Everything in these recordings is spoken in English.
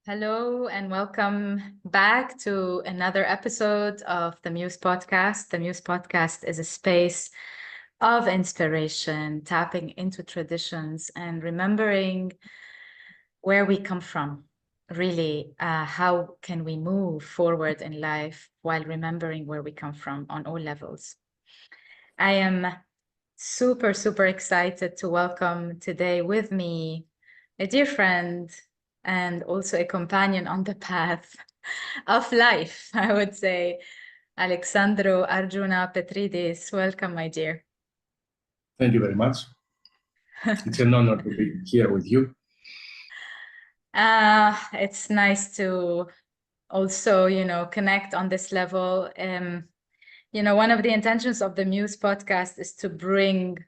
Hello and welcome back to another episode of the Muse Podcast. The Muse Podcast is a space of inspiration, tapping into traditions and remembering where we come from. Really, how can we move forward in life while remembering where we come from on all levels? I am super excited to welcome today with me a dear friend and also a companion on the path of life, I would say, Alexandros, Arjuna, Petridis. Welcome, my dear. Thank you very much. It's an honor to be here with you. It's nice to also, connect on this level. One of the intentions of the Muse podcast is to bring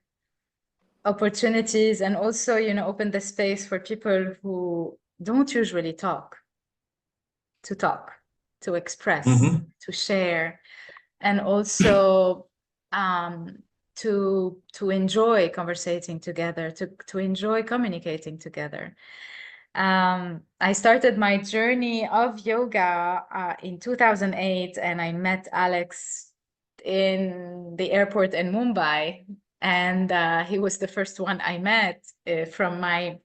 opportunities and also, open the space for people who don't usually talk, to express, to share, and also to enjoy conversating together, to enjoy communicating together. I started my journey of yoga in 2008, and I met Alex in the airport in Mumbai, and he was the first one I met from my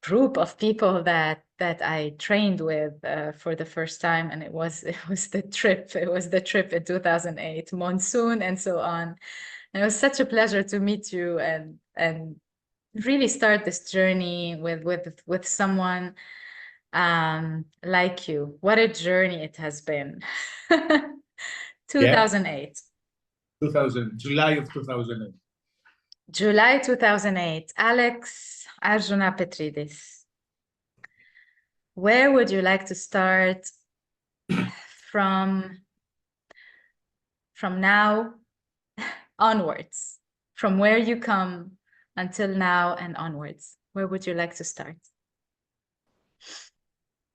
group of people that I trained with for the first time, and it was the trip. It was the trip in 2008, monsoon and so on. And it was such a pleasure to meet you and really start this journey with someone like you. What a journey it has been. 2008. July of 2008. July 2008. Alex, Arjuna, Petridis. Where would you like to start from now onwards? From where you come until now and onwards? Where would you like to start?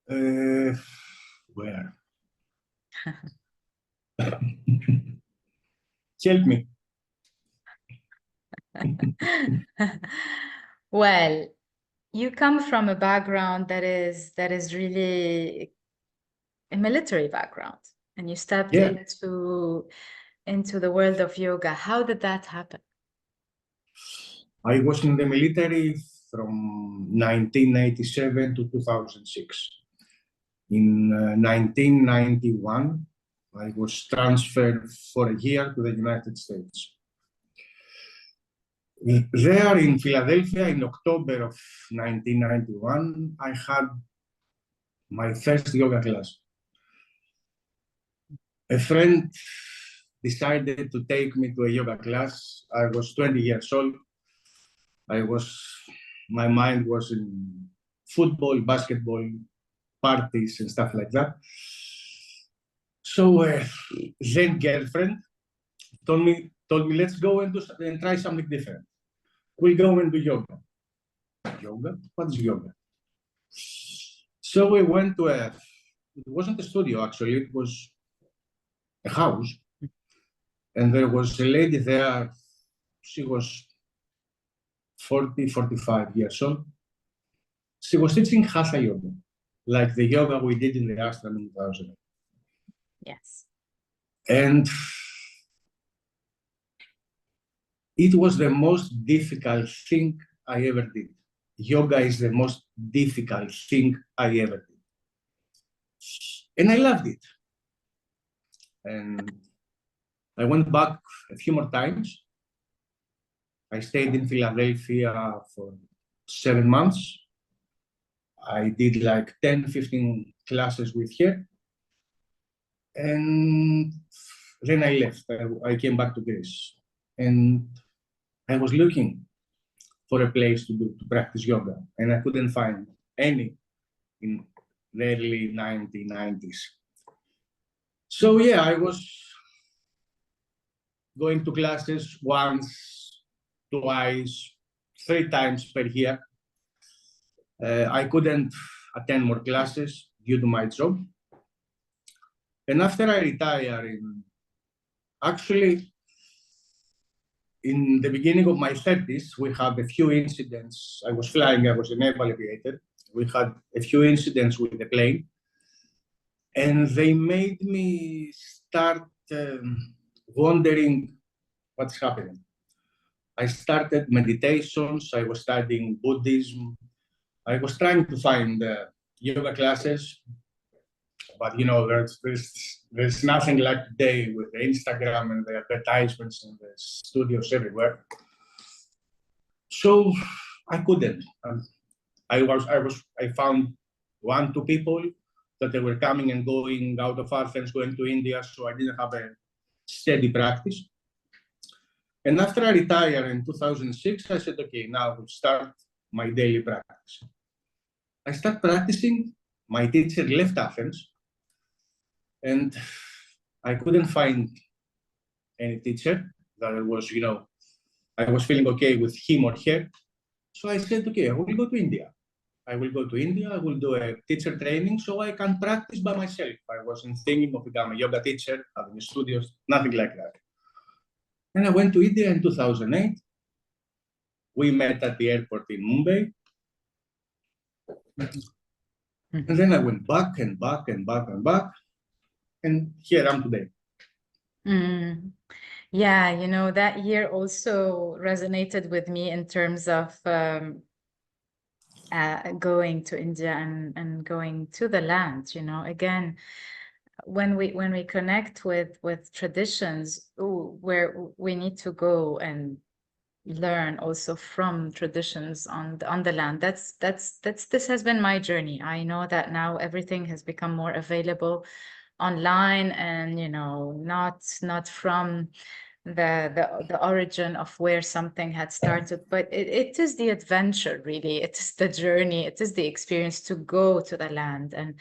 Where? Help me. Well, you come from a background that is really a military background, and you stepped into the world of yoga. How did that happen? I was in the military from 1987 to 2006. In 1991, I was transferred for a year to the United States. There in Philadelphia, in October of 1991, I had my first yoga class. A friend decided to take me to a yoga class. I was 20 years old. My mind was in football, basketball, parties and stuff like that. So then girlfriend told me, let's go and try something different. We'll go and do yoga. Yoga? What is yoga? So we went to it wasn't a studio actually, it was a house. And there was a lady there, she was 40, 45 years old. She was teaching Hatha yoga, like the yoga we did in the ashram in 2008. Yes. And it was the most difficult thing I ever did. Yoga is the most difficult thing I ever did. And I loved it. And I went back a few more times. I stayed in Philadelphia for 7 months. I did like 10, 15 classes with her. And then I left. I came back to Greece. And I was looking for a place to practice yoga. And I couldn't find any in the early 1990s. So yeah, I was going to classes once, twice, 3 times per year. I couldn't attend more classes due to my job. And after I retired, actually, in the beginning of my 30s, we had a few incidents. I was flying, I was a naval aviator. We had a few incidents with the plane, and they made me start wondering what's happening. I started meditations, I was studying Buddhism, I was trying to find yoga classes, but you know, there's nothing like today with the Instagram and the advertisements and the studios everywhere. So I couldn't. I found 1-2 people that they were coming and going out of Athens, going to India, so I didn't have a steady practice. And after I retired in 2006, I said, okay, now I will start my daily practice. I started practicing. My teacher left Athens, and I couldn't find any teacher that was, you know, I was feeling okay with him or her. So I said, okay, I will go to India. I will go to India, I will do a teacher training so I can practice by myself. I wasn't thinking of becoming a yoga teacher, having studios, nothing like that. And I went to India in 2008. We met at the airport in Mumbai. And then I went back and back and back and back. And here I am today. Mm. Yeah, you know, that year also resonated with me in terms of going to India and going to the land, you know, again, when we connect with traditions, where we need to go and learn also from traditions on the land. That's this has been my journey. I know that now everything has become more available online, and you know, not from the origin of where something had started, but it is the adventure, really. It is the journey, it is the experience to go to the land and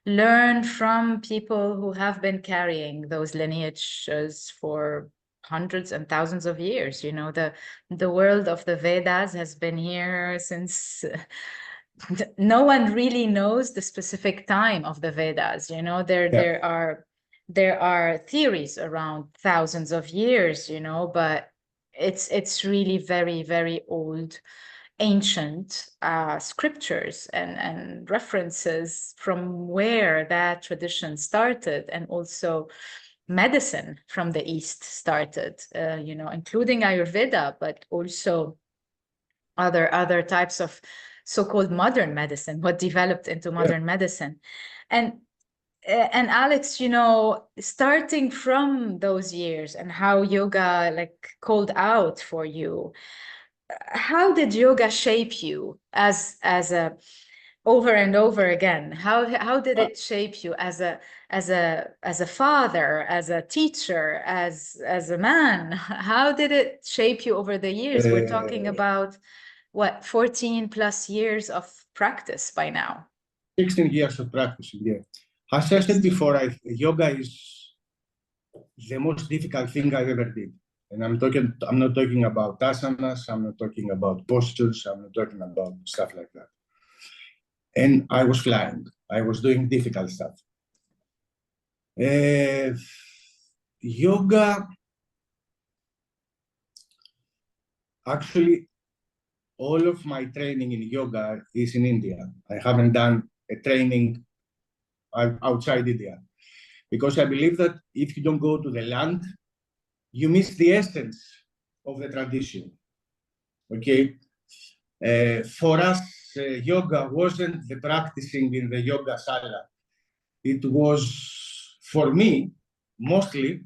learn from people who have been carrying those lineages for hundreds and thousands of years. You know, the world of the Vedas has been here since no one really knows the specific time of the Vedas. You know, there are theories around thousands of years, you know, but it's really very, very old, ancient scriptures and references from where that tradition started, and also medicine from the East started, you know, including Ayurveda, but also other types of so-called modern medicine, what developed into modern medicine. And Alex, you know, starting from those years and how yoga like called out for you, how did yoga shape you as a over and over again? How did it shape you as a father, as a teacher, as a man? How did it shape you over the years? We're talking about what, 14 plus years of practice by now. 16 years of practicing, yeah. As I said before, yoga is the most difficult thing I've ever did. And I'm not talking about asanas, I'm not talking about postures, I'm not talking about stuff like that. And I was flying. I was doing difficult stuff. Yoga, actually, all of my training in yoga is in India. I haven't done a training outside India, because I believe that if you don't go to the land, you miss the essence of the tradition. Okay, for us, yoga wasn't the practicing in the yoga sala. It was, for me, mostly,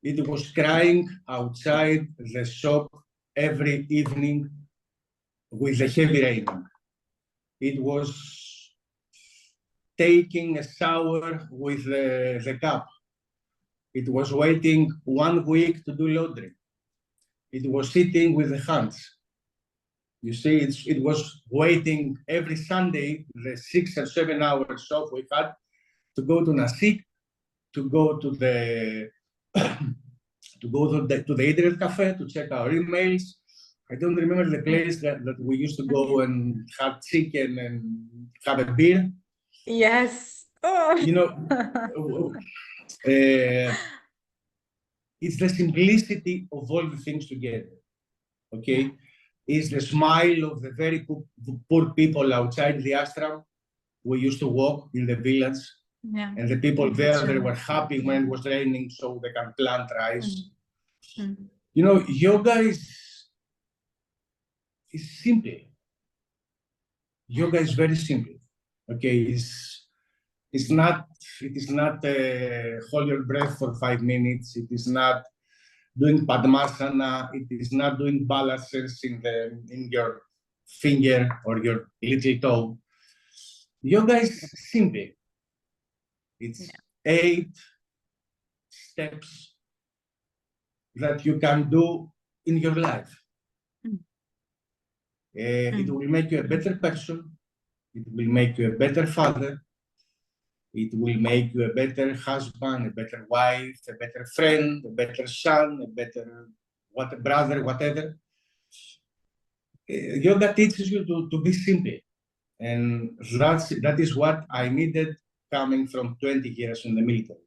it was crying outside the shop every evening with the heavy rain. It was taking a shower with the cup. It was waiting 1 week to do laundry. It was sitting with the hands. You see, it was waiting every Sunday, the 6 or 7 hours off we had, to go to Nasik, to go to the to the internet cafe to check our emails. I don't remember the place that we used to go and have chicken and have a beer. Yes. Oh. You know, it's the simplicity of all the things together. Okay, it's the smile of the very poor people outside the ashram. We used to walk in the village, and the people there, they were happy when it was raining, so they can plant rice. You know, yoga is simple. Yoga is very simple. Okay, it is not hold your breath for 5 minutes. It is not doing Padmasana. It is not doing balances in your finger or your little toe. Yoga is simple. It's 8 steps that you can do in your life. It will make you a better person. It will make you a better father. It will make you a better husband, a better wife, a better friend, a better son, a better brother, whatever. Yoga teaches you to be simple. And that is what I needed coming from 20 years in the military.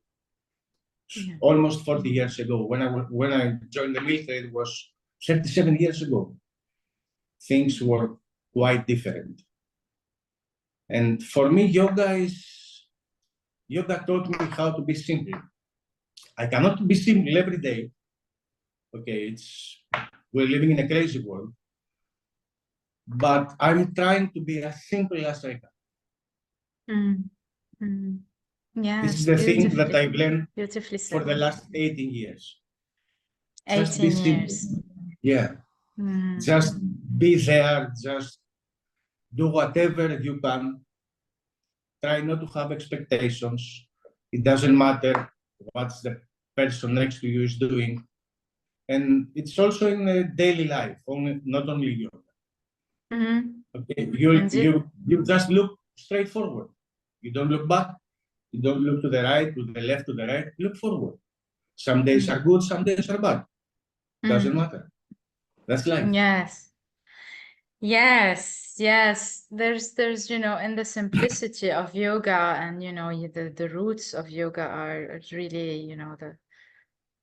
Almost 40 years ago. When I joined the military, it was 37 years ago. Things were quite different. And for me, yoga taught me how to be simple. I cannot be simple every day. Okay, we're living in a crazy world. But I'm trying to be as simple as I can. Yeah, this is the thing that I've learned for the last 18 years. 18 years. Yeah. Just be there, just do whatever you can. Try not to have expectations. It doesn't matter what the person next to you is doing. And it's also in daily life, not only yoga. Okay, you just look straight forward. You don't look back. You don't look to the right, to the left, to the right. Look forward. Some days are good, some days are bad. Doesn't matter. That's life. Yes. There's in the simplicity of yoga, and the roots of yoga are really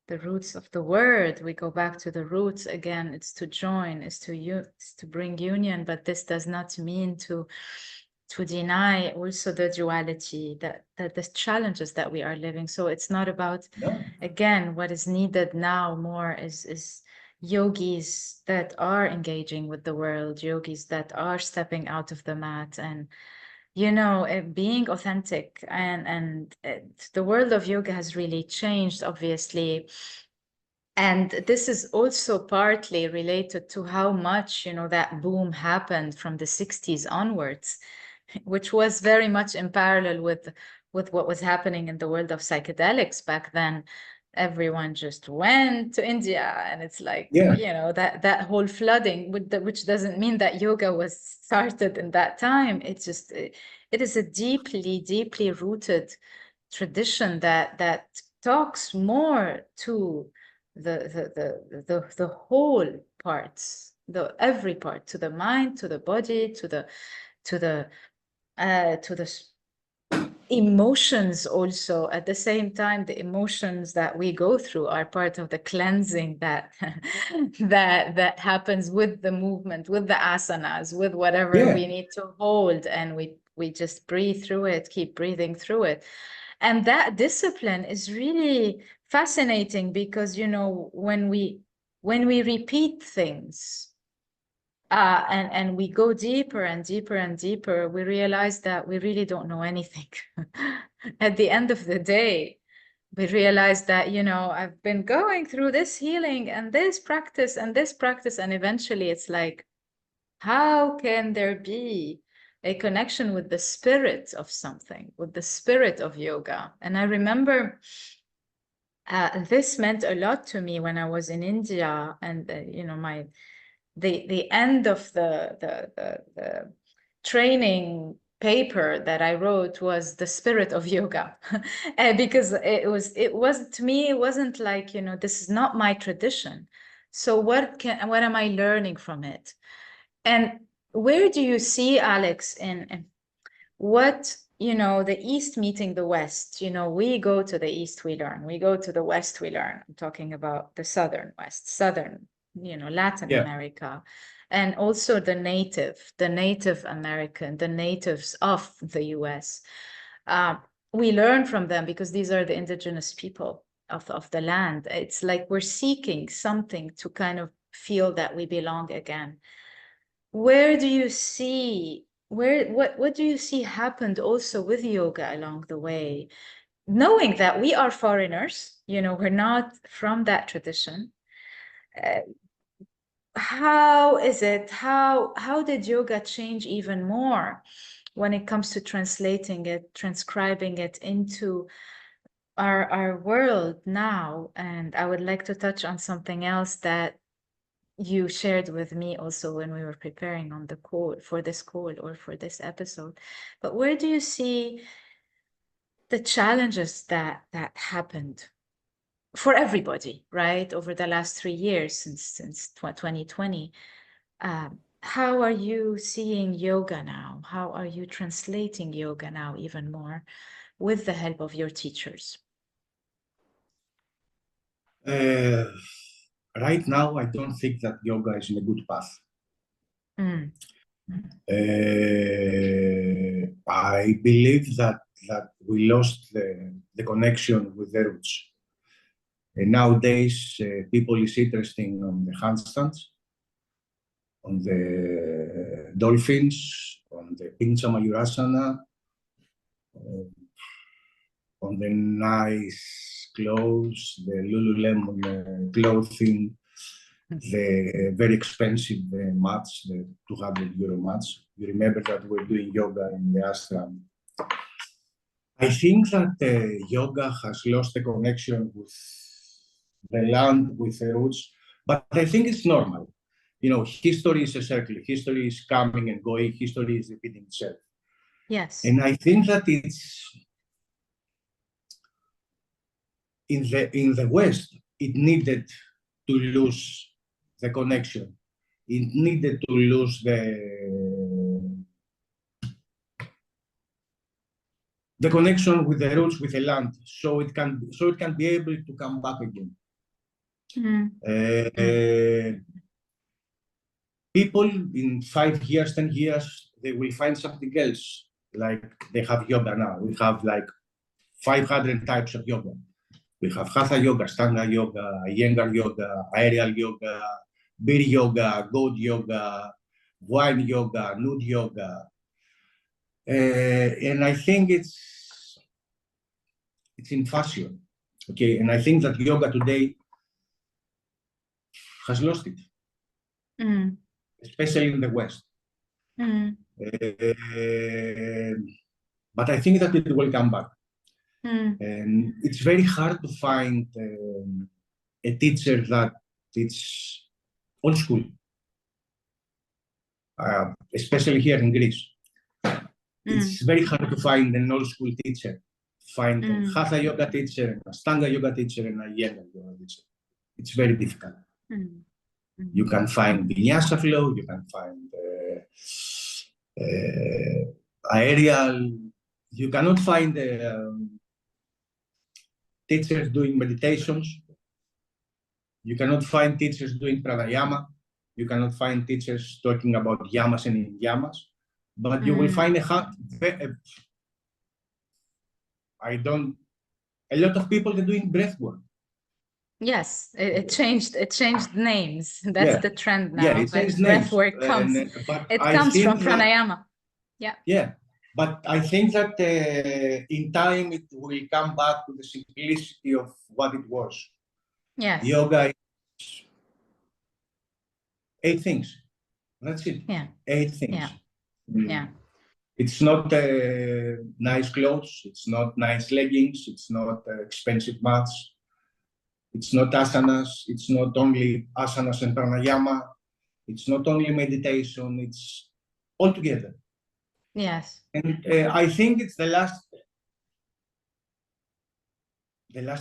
the roots of the word. We go back to the roots again. It's to join, it's to bring union, but this does not mean to deny also the duality, that the challenges that we are living. So it's not about, again, what is needed now more is yogis that are engaging with the world, yogis that are stepping out of the mat and being authentic. And the world of yoga has really changed, obviously. And this is also partly related to how much, that boom happened from the 60s onwards, which was very much in parallel with what was happening in the world of psychedelics back then. Everyone just went to India, and it's like, that whole flooding, which doesn't mean that yoga was started in that time. It's just, it is a deeply, deeply rooted tradition that talks more to the whole parts, every part, to the mind, to the body, to the emotions also. At the same time, the emotions that we go through are part of the cleansing that that happens with the movement, with the asanas, with whatever we need to hold, and we just breathe through it, keep breathing through it. And that discipline is really fascinating, because when we repeat things, and we go deeper and deeper and deeper, we realize that we really don't know anything. At the end of the day, we realize that, I've been going through this healing and this practice and this practice, and eventually it's like, how can there be a connection with the spirit of something, with the spirit of yoga? And I remember this meant a lot to me when I was in India, and the end of the training paper that I wrote was the spirit of yoga. Because it was to me, it wasn't like, this is not my tradition, so what am I learning from it? And where do you see, Alex, what, the East meeting the West, we go to the East, we learn, we go to the West, we learn. I'm talking about the Southern West, Southern, Latin America, and also the Native American, the natives of the US. We learn from them because these are the indigenous people of the land. It's like we're seeking something to kind of feel that we belong again. Where do you see, what do you see happened also with yoga along the way? Knowing that we are foreigners, we're not from that tradition. How is it, how did yoga change even more when it comes to translating it, transcribing it into our world now? And I would like to touch on something else that you shared with me also when we were preparing on the call for this call or for this episode. But where do you see the challenges that happened for everybody, right, over the last 3 years since 2020? How are you seeing yoga now? How are you translating yoga now even more with the help of your teachers? Right now, I don't think that yoga is in a good path. I believe that we lost the connection with the roots. And nowadays, people is interested on the handstands, on the dolphins, on the Pincha Mayurasana, on the nice clothes, the Lululemon clothing, the very expensive mats, the €200 mats. You remember that we're doing yoga in the ashram. I think that yoga has lost the connection with the land, with the roots, but I think it's normal. History is a circle. History is coming and going. History is repeating itself. Yes. And I think that it's in the West, it needed to lose the connection. It needed to lose the connection with the roots, with the land, so it can be able to come back again. People in 5 years, 10 years, they will find something else. Like they have yoga now. We have like 500 types of yoga. We have Hatha yoga, Stanga yoga, Iyengar yoga, aerial yoga, beer yoga, goat yoga, wine yoga, nude yoga. And I think it's in fashion. Okay, and I think that yoga today has lost it, especially in the West. But I think that it will come back. And it's very hard to find a teacher that it's old school, especially here in Greece. It's very hard to find an old school teacher. Find a Hatha yoga teacher, a Stanga yoga teacher, and a Iyengar yoga teacher. It's very difficult. You can find Vinyasa flow, you can find aerial. You cannot find teachers doing meditations. You cannot find teachers doing pranayama. You cannot find teachers talking about yamas and yamas. But you will find a lot of people are doing breath work. Yes, it changed names. That's the trend now. Yeah, it changed names. Breath work comes from pranayama. Yeah, but I think that in time it will come back to the simplicity of what it was. Yes. Yoga is 8 things. That's it. Yeah. 8 things. Yeah. Yeah. It's not nice clothes. It's not nice leggings. It's not expensive mats. It's not asanas. It's not only asanas and pranayama. It's not only meditation. It's all together. Yes. And I think it's the last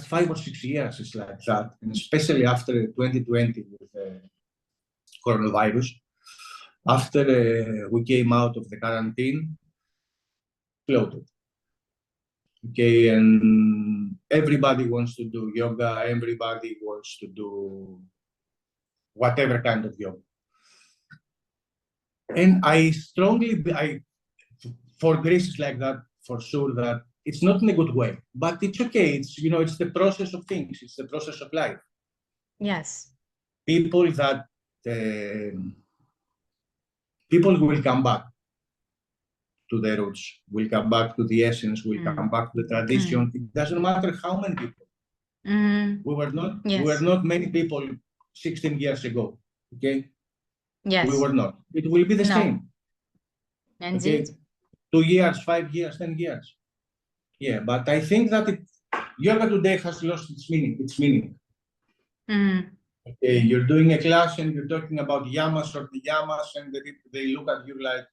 5 or 6 years is like that, and especially after 2020 with the coronavirus. After we came out of the quarantine, exploded. Okay, and everybody wants to do yoga, everybody wants to do whatever kind of yoga. And for Greece is like that, for sure, that it's not in a good way, but it's okay. It's, it's the process of things. It's the process of life. Yes. People will come back to the roots, will come back to the essence, will come back to the tradition. It doesn't matter how many people. We were not many people 16 years ago. Okay. Yes. We were not. It will be the same. Indeed. Okay. 2 years, 5 years, 10 years. Yeah, but I think that yoga today has lost its meaning. Okay, you're doing a class and you're talking about yamas or the yamas, and they look at you like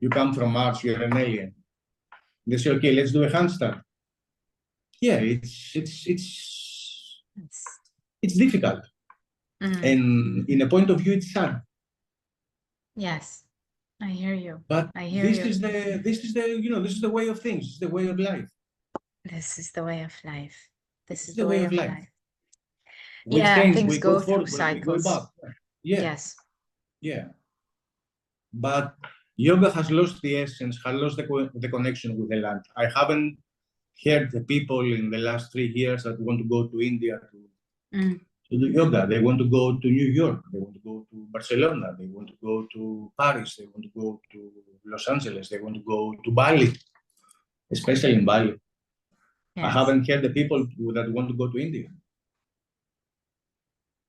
you come from Mars, you're an alien. They say, okay, let's do a handstand. Yeah, it's difficult. And in a point of view, it's sad. Yes, I hear you. But this is the way of things. It's the way of life. This is the way of life. This is the way of life. We Yeah, change, things we go forward, through cycles. we go back. Yeah. Yes. Yeah. But yoga has lost the essence, has lost the connection with the land. I haven't heard the people in the last 3 years that want to go to India to do yoga. They want to go to New York. They want to go to Barcelona. They want to go to Paris. They want to go to Los Angeles. They want to go to Bali, especially in Bali. Yes. I haven't heard the people that want to go to India.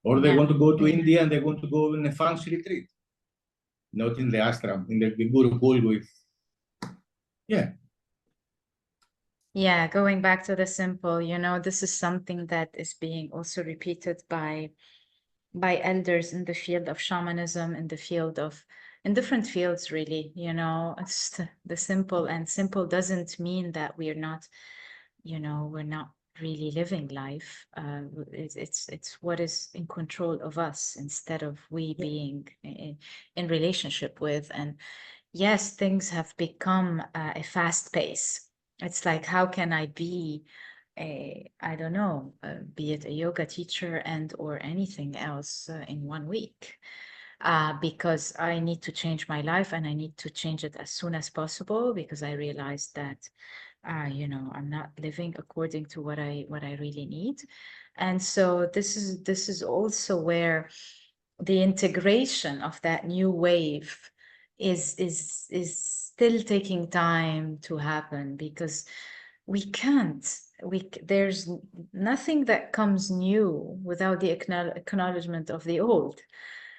Or they want to go to India and they want to go in a fancy retreat. Not in the ashram, in the Gurukul with, Yeah, going back to the simple, this is something that is being also repeated by elders in the field of shamanism, in different fields, really, it's the simple, and simple doesn't mean that we're not really living life. It's what is in control of us instead of we being in relationship with. And yes, things have become a fast pace. It's like, how can I be I don't know, be it a yoga teacher and or anything else in 1 week? Because I need to change my life, and I need to change it as soon as possible, because I realized that I'm not living according to what I really need. And so this is also where the integration of that new wave is still taking time to happen, because there's nothing that comes new without the acknowledgement of the old.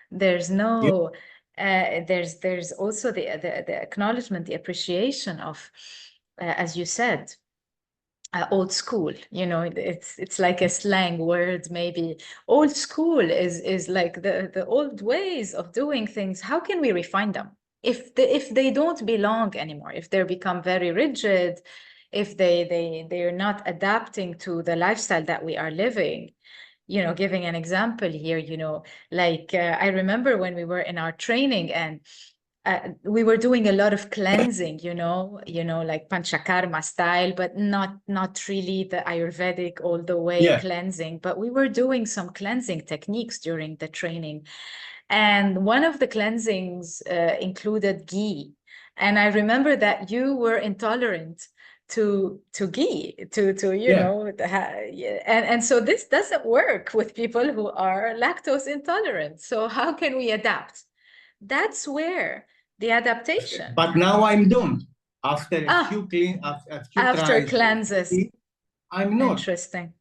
There's no there's also the acknowledgement, the appreciation of as you said, old school. It's like a slang word, maybe. Old school is like the old ways of doing things. How can we refine them if they don't belong anymore, if they become very rigid, if they're not adapting to the lifestyle that we are living? Giving an example here, like I remember when we were in our training, and we were doing a lot of cleansing, like panchakarma style, but not really the Ayurvedic all the way cleansing, but we were doing some cleansing techniques during the training. And one of the cleansings included ghee. And I remember that you were intolerant to ghee, and so this doesn't work with people who are lactose intolerant. So how can we adapt? That's where the adaptation. But now I'm done. After a few after cleanses, I'm not. Interesting.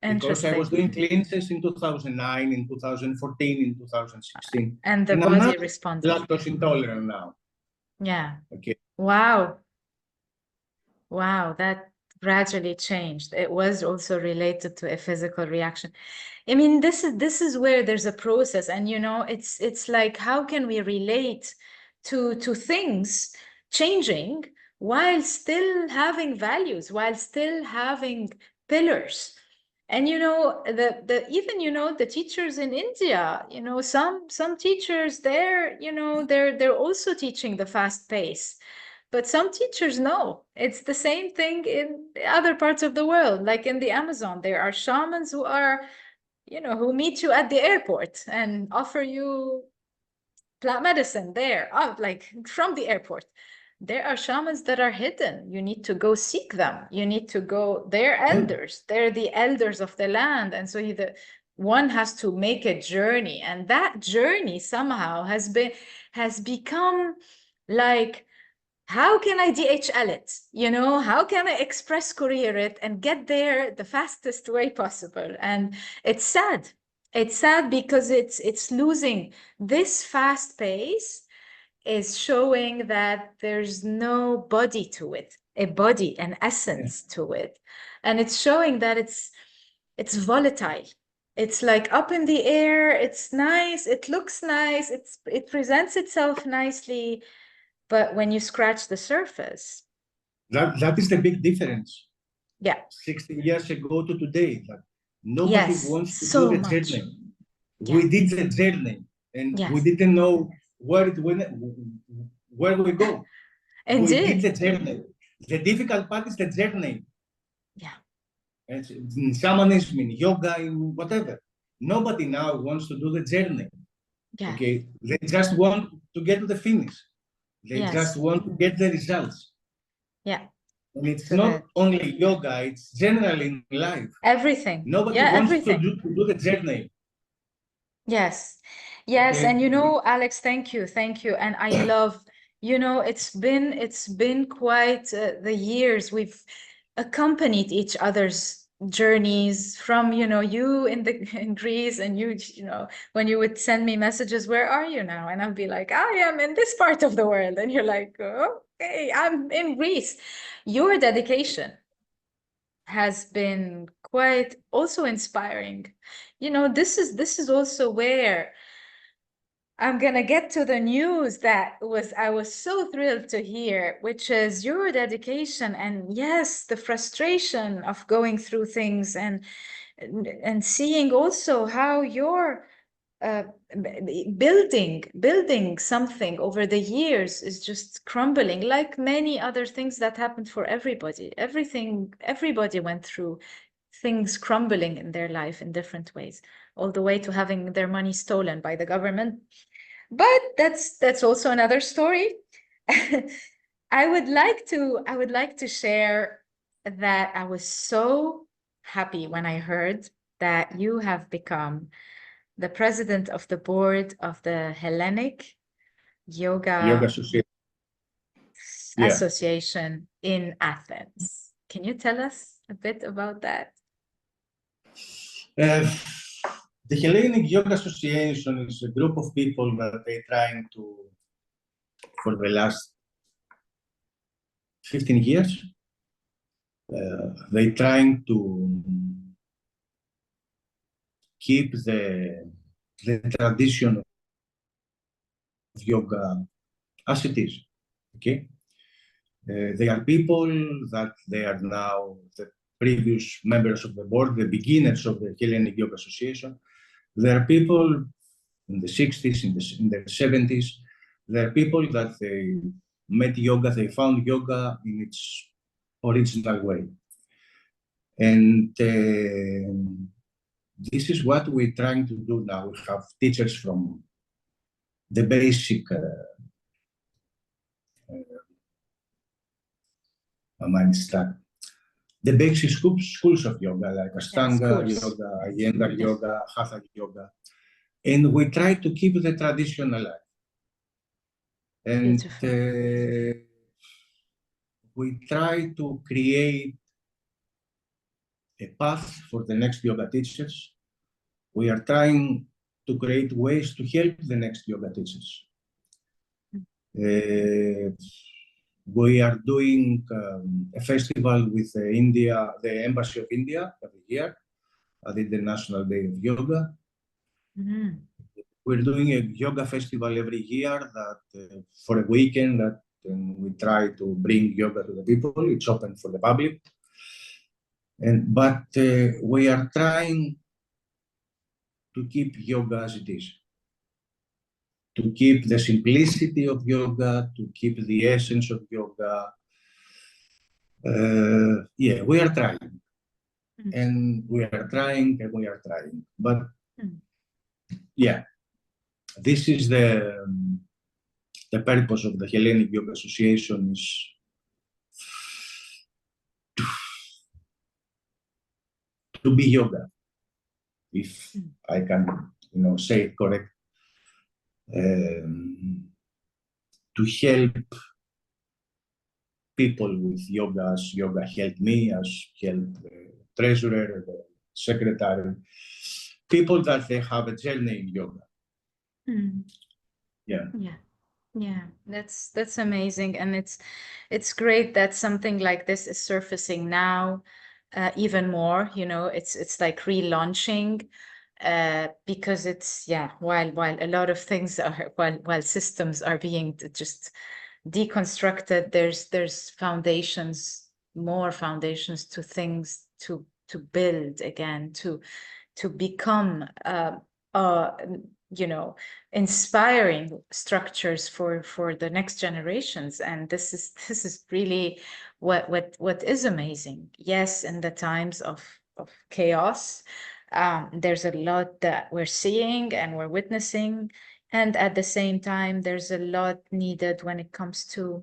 Because I was doing cleanses in 2009, in 2014, in 2016. And the body responded. Lactose intolerant now. Yeah. Okay. Wow, that gradually changed. It was also related to a physical reaction. I mean, this is where there's a process, and it's like, how can we relate to things changing while still having values, while still having pillars? And even the teachers in India, some teachers there, they're also teaching the fast pace. But some teachers know. It's the same thing in other parts of the world. Like in the Amazon, there are shamans who are, who meet you at the airport and offer you plant medicine there, like from the airport. There are shamans that are hidden. You need to go seek them. You need to go, they're elders. They're the elders of the land. And so one has to make a journey. And that journey somehow has become like, how can I DHL it? How can I express courier it and get there the fastest way possible? And it's sad. It's sad because it's losing this fast pace is showing that there's no body to it, a body, an essence to it. And it's showing that it's volatile. It's like up in the air, it's nice, it looks nice, it presents itself nicely, but when you scratch the surface. That is the big difference. Yeah. 16 years ago to today, that nobody wants to do the journey. Yeah. We did the journey, and we didn't know where we go. Indeed. We did the journey. The difficult part is the journey. Yeah. And in shamanism, in yoga, in whatever. Nobody now wants to do the journey. Yeah. Okay, they just want to get to the finish. They just want to get the results. Yeah. And it's not only yoga, it's generally in life. Everything. Nobody wants to do the journey. Yes. Yes. And Alex, thank you. Thank you. And I love, it's been quite the years we've accompanied each other's journeys from, you in Greece, and when you would send me messages, where are you now? And I'll be like, I am in this part of the world. And you're like, okay, I'm in Greece. Your dedication has been quite also inspiring. This is also where I'm gonna get to the news that I was so thrilled to hear, which is your dedication and yes, the frustration of going through things and seeing also how you're building something over the years is just crumbling, like many other things that happened for everybody. Everybody went through things crumbling in their life in different ways, all the way to having their money stolen by the government. But that's also another story. I would like to share that I was so happy when I heard that you have become the president of the board of the Hellenic Yoga Association in Athens. Can you tell us a bit about that? The Hellenic Yoga Association is a group of people that they're trying to, for the last 15 years, they're trying to keep the tradition of yoga as it is. Okay, they are people that they are now the previous members of the board, the beginners of the Hellenic Yoga Association. There are people in the 60s, in the 70s. There are people that they met yoga, they found yoga in its original way. And this is what we're trying to do now. We have teachers from the basic the basic schools of yoga, like Ashtanga yoga, Iyengar yoga, Hatha yoga. And we try to keep the tradition alive. And we try to create a path for the next yoga teachers. We are trying to create ways to help the next yoga teachers. We are doing a festival with India, the Embassy of India every year at the International Day of Yoga. Mm-hmm. We're doing a yoga festival every year that for a weekend that we try to bring yoga to the people. It's open for the public. But we are trying to keep yoga as it is. to keep the simplicity of yoga, to keep the essence of yoga. Yeah, we are trying. And we are trying and we are trying. But yeah, this is the purpose of the Hellenic Yoga Association is to be yoga, if I can, say it correct. To help people with yoga as yoga helped me, as helped the treasurer, the secretary, people that they have a journey in yoga. Yeah, that's amazing, and it's great that something like this is surfacing now, even more. It's like relaunching, because it's while a lot of things are while systems are being just deconstructed, there's foundations, more foundations to things to build again, to become inspiring structures for the next generations. And this is really what is amazing. Yes, in the times of chaos, there's a lot that we're seeing and we're witnessing, and at the same time there's a lot needed when it comes to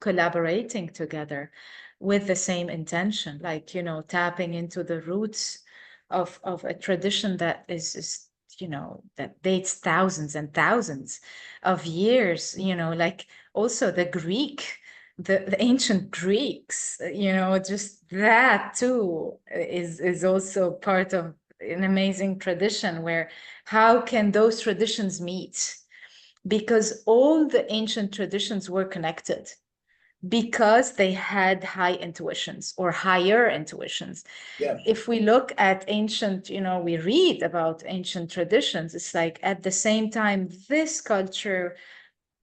collaborating together with the same intention, like tapping into the roots of a tradition that is that dates thousands and thousands of years, like also the ancient Greeks, just that too is also part of an amazing tradition, where how can those traditions meet? Because all the ancient traditions were connected, because they had high intuitions or higher intuitions. Yeah. If we look at ancient, we read about ancient traditions, it's like at the same time this culture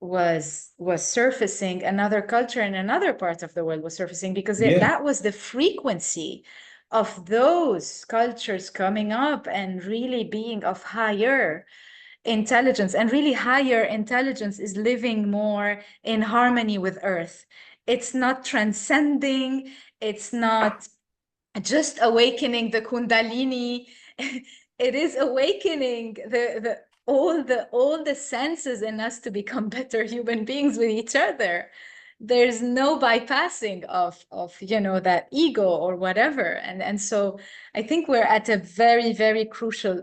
was surfacing, another culture in another part of the world was surfacing, because that was the frequency of those cultures coming up and really being of higher intelligence. And really higher intelligence is living more in harmony with earth. It's not transcending, it's not just awakening the kundalini. It is awakening all the senses in us to become better human beings with each other. There's no bypassing of that ego or whatever. And so I think we're at a very crucial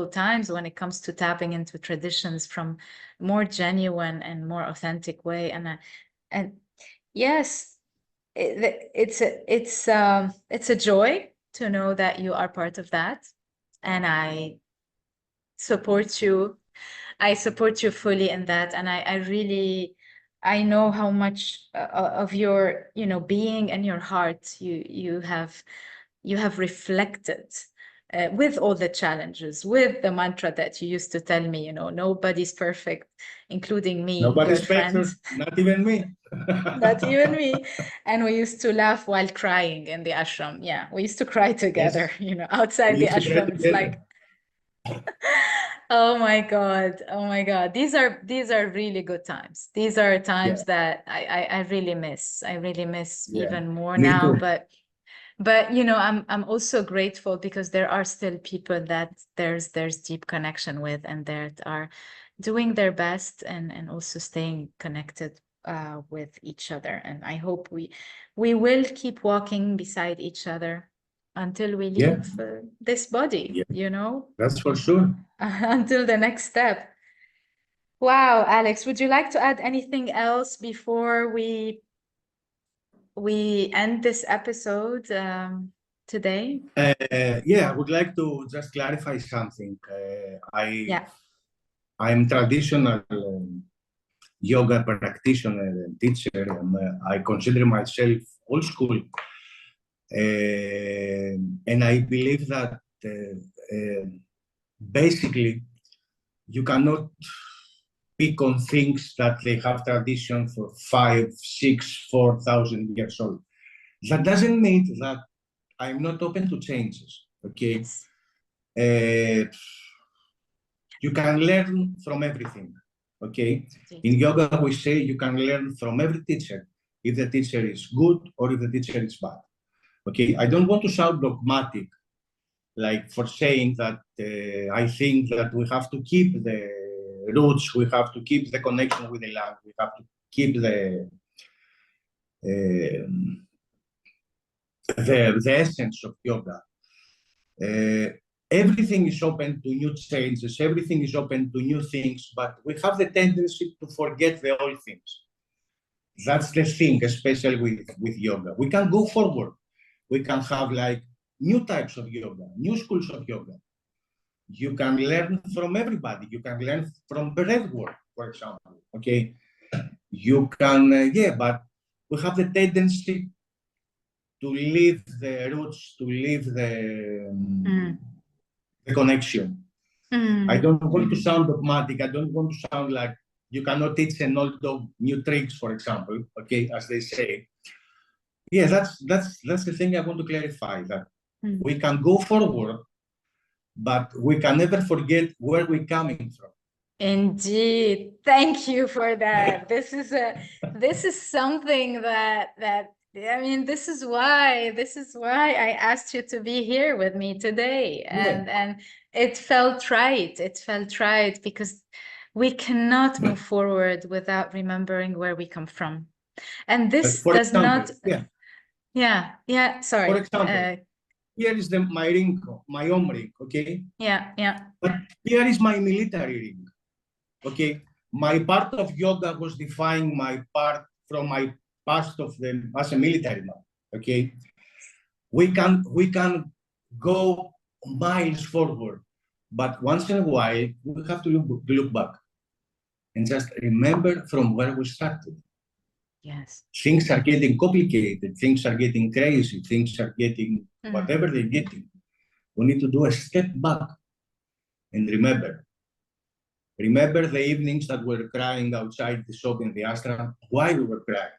times when it comes to tapping into traditions from more genuine and more authentic way. And yes, it's a joy to know that you are part of that, and I support you. I support you fully in that, and I really, I know how much of your being and your heart you have reflected. With all the challenges, with the mantra that you used to tell me, nobody's perfect, including me, your Nobody's friend. perfect, not even me. Not even me. And we used to laugh while crying in the ashram. Yeah, we used to cry together, Yes. outside We the used to cry ashram. It's together. like, oh my God. Oh my God. These are really good times. These are times that I really miss. I really miss even more Me now. too. But I'm also grateful, because there are still people that there's deep connection with, and that are doing their best and also staying connected with each other. And I hope we will keep walking beside each other until we leave this body, That's for sure. until the next step. Wow, Alex, would you like to add anything else before we end this episode today? I would like to just clarify something. I'm traditional yoga practitioner and teacher, and I consider myself old school. And I believe that basically you cannot pick on things that they have tradition for 5, 6, 4,000 years old. That doesn't mean that I'm not open to changes, okay? Yes. You can learn from everything. Okay, in yoga we say you can learn from every teacher, if the teacher is good or if the teacher is bad. Okay, I don't want to sound dogmatic, like for saying that I think that we have to keep the roots, we have to keep the connection with the land, we have to keep the essence of yoga. Everything is open to new changes, everything is open to new things, but we have the tendency to forget the old things. That's the thing, especially with yoga. We can go forward. We can have like new types of yoga, new schools of yoga. You can learn from everybody. You can learn from breath work, for example. Okay, you can, but we have the tendency to leave the roots, to leave the connection. I don't want to sound dogmatic. I don't want to sound like you cannot teach an old dog new tricks, for example. Okay, as they say. Yeah, that's the thing I want to clarify, that we can go forward, but we can never forget where we're coming from. Indeed. Thank you for that. This is something that I mean, this is why I asked you to be here with me today. And it felt right. It felt right because we cannot move forward without remembering where we come from. And this does not sorry. For example, here is my ring, my home ring, okay? But here is my military ring. Okay, my part of yoga was defining my part from my past of them as a military man. Okay, we can go miles forward, but once in a while we have to look back and just remember from where we started. Yes, things are getting complicated, things are getting crazy, things are getting whatever they're getting. We need to do a step back and remember. Remember the evenings that we were crying outside the shop in the ashram, why we were crying.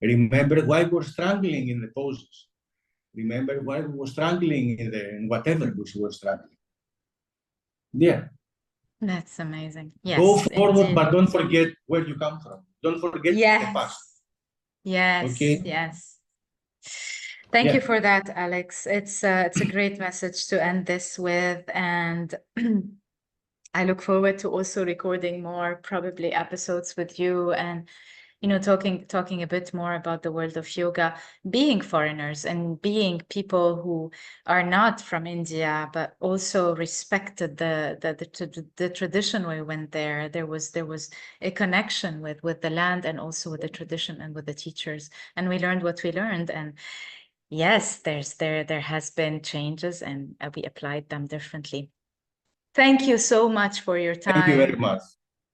Remember why we were struggling in the poses. Remember why we were struggling in whatever we were struggling. Yeah. That's amazing. Yes. Go forward, indeed. but don't forget where you come from. Don't forget the past. Yes. Okay. Yes. Thank you for that, Alex. It's a great message to end this with, and I look forward to also recording more probably episodes with you and talking a bit more about the world of yoga, being foreigners and being people who are not from India, but also respected the tradition when we went there. There was a connection with the land and also with the tradition and with the teachers, and we learned what we learned. And yes, there has been changes, and we applied them differently. Thank you so much for your time. Thank you very much.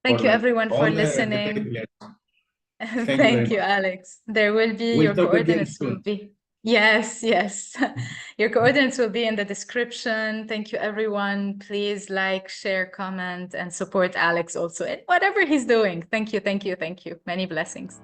Thank you everyone for listening. Thank you, Alex. There will be your coordinates will be. Yes. Your coordinates will be in the description. Thank you, everyone. Please like, share, comment, and support Alex also in whatever he's doing. Thank you. Many blessings.